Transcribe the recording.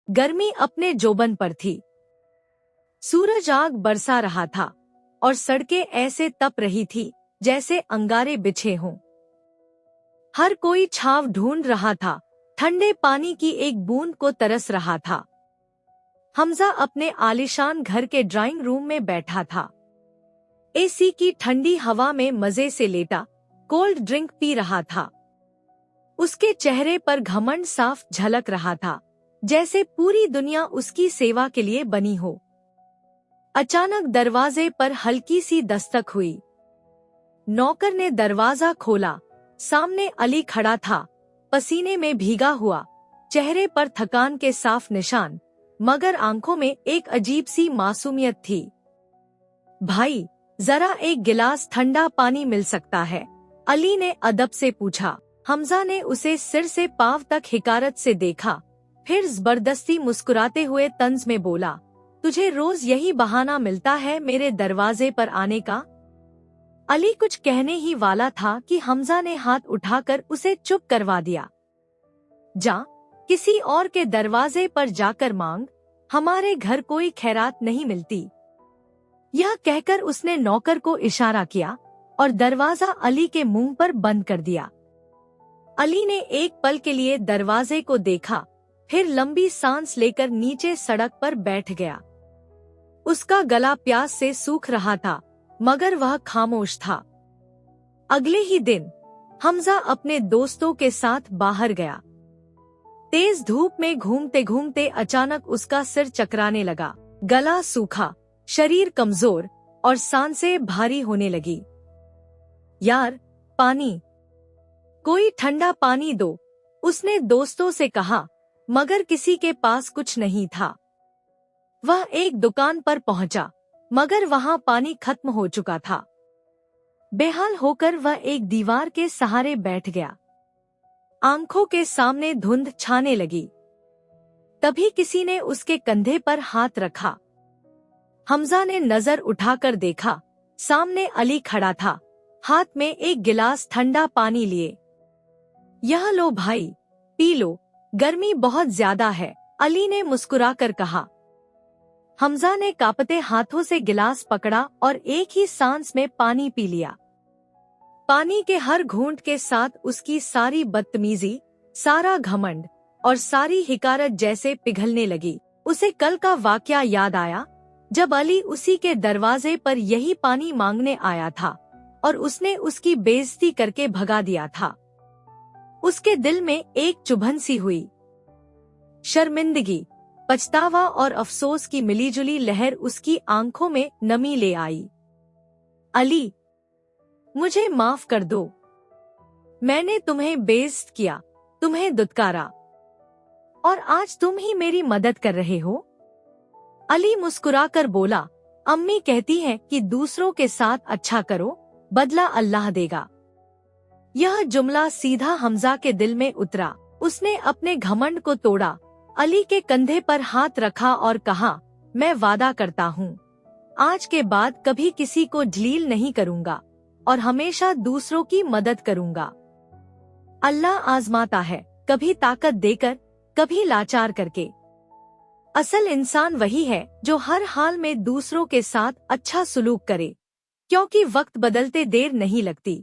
गर्मी अपने जोबन पर थी। सूरज आग बरसा रहा था और सड़कें ऐसे तप रही थी जैसे अंगारे बिछे हों। हर कोई छांव ढूंढ रहा था, ठंडे पानी की एक बूंद को तरस रहा था। हमजा अपने आलीशान घर के ड्राइंग रूम में बैठा था। एसी की ठंडी हवा में मजे से लेटा कोल्ड ड्रिंक पी रहा था। उसके चेहरे पर घमंड साफ झलक रहा था, जैसे पूरी दुनिया उसकी सेवा के लिए बनी हो। अचानक दरवाजे पर हल्की सी दस्तक हुई। नौकर ने दरवाजा खोला। सामने अली खड़ा था, पसीने में भीगा हुआ, चेहरे पर थकान के साफ निशान, मगर आंखों में एक अजीब सी मासूमियत थी। भाई, जरा एक गिलास ठंडा पानी मिल सकता है? अली ने अदब से पूछा। हमजा ने उसे सिर से पांव तक हिकारत से देखा, फिर जबरदस्ती मुस्कुराते हुए तंज में बोला, तुझे रोज यही बहाना मिलता है मेरे दरवाजे पर आने का? अली कुछ कहने ही वाला था कि हमजा ने हाथ उठाकर उसे चुप करवा दिया। जा, किसी और के दरवाजे पर जाकर मांग, हमारे घर कोई खैरात नहीं मिलती। यह कहकर उसने नौकर को इशारा किया और दरवाजा अली के मुंह पर बंद कर दिया। अली ने एक पल के लिए दरवाजे को देखा, फिर लंबी सांस लेकर नीचे सड़क पर बैठ गया। उसका गला प्यास से सूख रहा था, मगर वह खामोश था। अगले ही दिन हमजा अपने दोस्तों के साथ बाहर गया। तेज धूप में घूमते घूमते अचानक उसका सिर चकराने लगा, गला सूखा, शरीर कमजोर और सांसें भारी होने लगी। यार, पानी, कोई ठंडा पानी दो, उसने दोस्तों से कहा, मगर किसी के पास कुछ नहीं था। वह एक दुकान पर पहुंचा, मगर वहां पानी खत्म हो चुका था। बेहाल होकर वह एक दीवार के सहारे बैठ गया। आंखों के सामने धुंध छाने लगी। तभी किसी ने उसके कंधे पर हाथ रखा। हमजा ने नजर उठाकर देखा, सामने अली खड़ा था, हाथ में एक गिलास ठंडा पानी लिए। यह लो भाई, पी लो, गर्मी बहुत ज्यादा है, अली ने मुस्कुराकर कहा। हमजा ने कांपते हाथों से गिलास पकड़ा और एक ही सांस में पानी पी लिया। पानी के हर घूंट के साथ उसकी सारी बदतमीजी, सारा घमंड और सारी हिकारत जैसे पिघलने लगी। उसे कल का वाकया याद आया, जब अली उसी के दरवाजे पर यही पानी मांगने आया था और उसने उसकी बेइज्जती करके भगा दिया था। उसके दिल में एक चुभन सी हुई। शर्मिंदगी, पछतावा और अफसोस की मिलीजुली लहर उसकी आंखों में नमी ले आई। अली, मुझे माफ कर दो। मैंने तुम्हें बेइज्जत किया, तुम्हें दुत्कारा, और आज तुम ही मेरी मदद कर रहे हो। अली मुस्कुराकर बोला, अम्मी कहती हैं कि दूसरों के साथ अच्छा करो, बदला अल्लाह देगा। यह जुमला सीधा हमजा के दिल में उतरा। उसने अपने घमंड को तोड़ा, अली के कंधे पर हाथ रखा और कहा, मैं वादा करता हूँ, आज के बाद कभी किसी को ढील नहीं करूँगा और हमेशा दूसरों की मदद करूँगा। अल्लाह आजमाता है, कभी ताकत देकर, कभी लाचार करके। असल इंसान वही है जो हर हाल में दूसरों के साथ अच्छा सुलूक करे, क्योंकि वक्त बदलते देर नहीं लगती।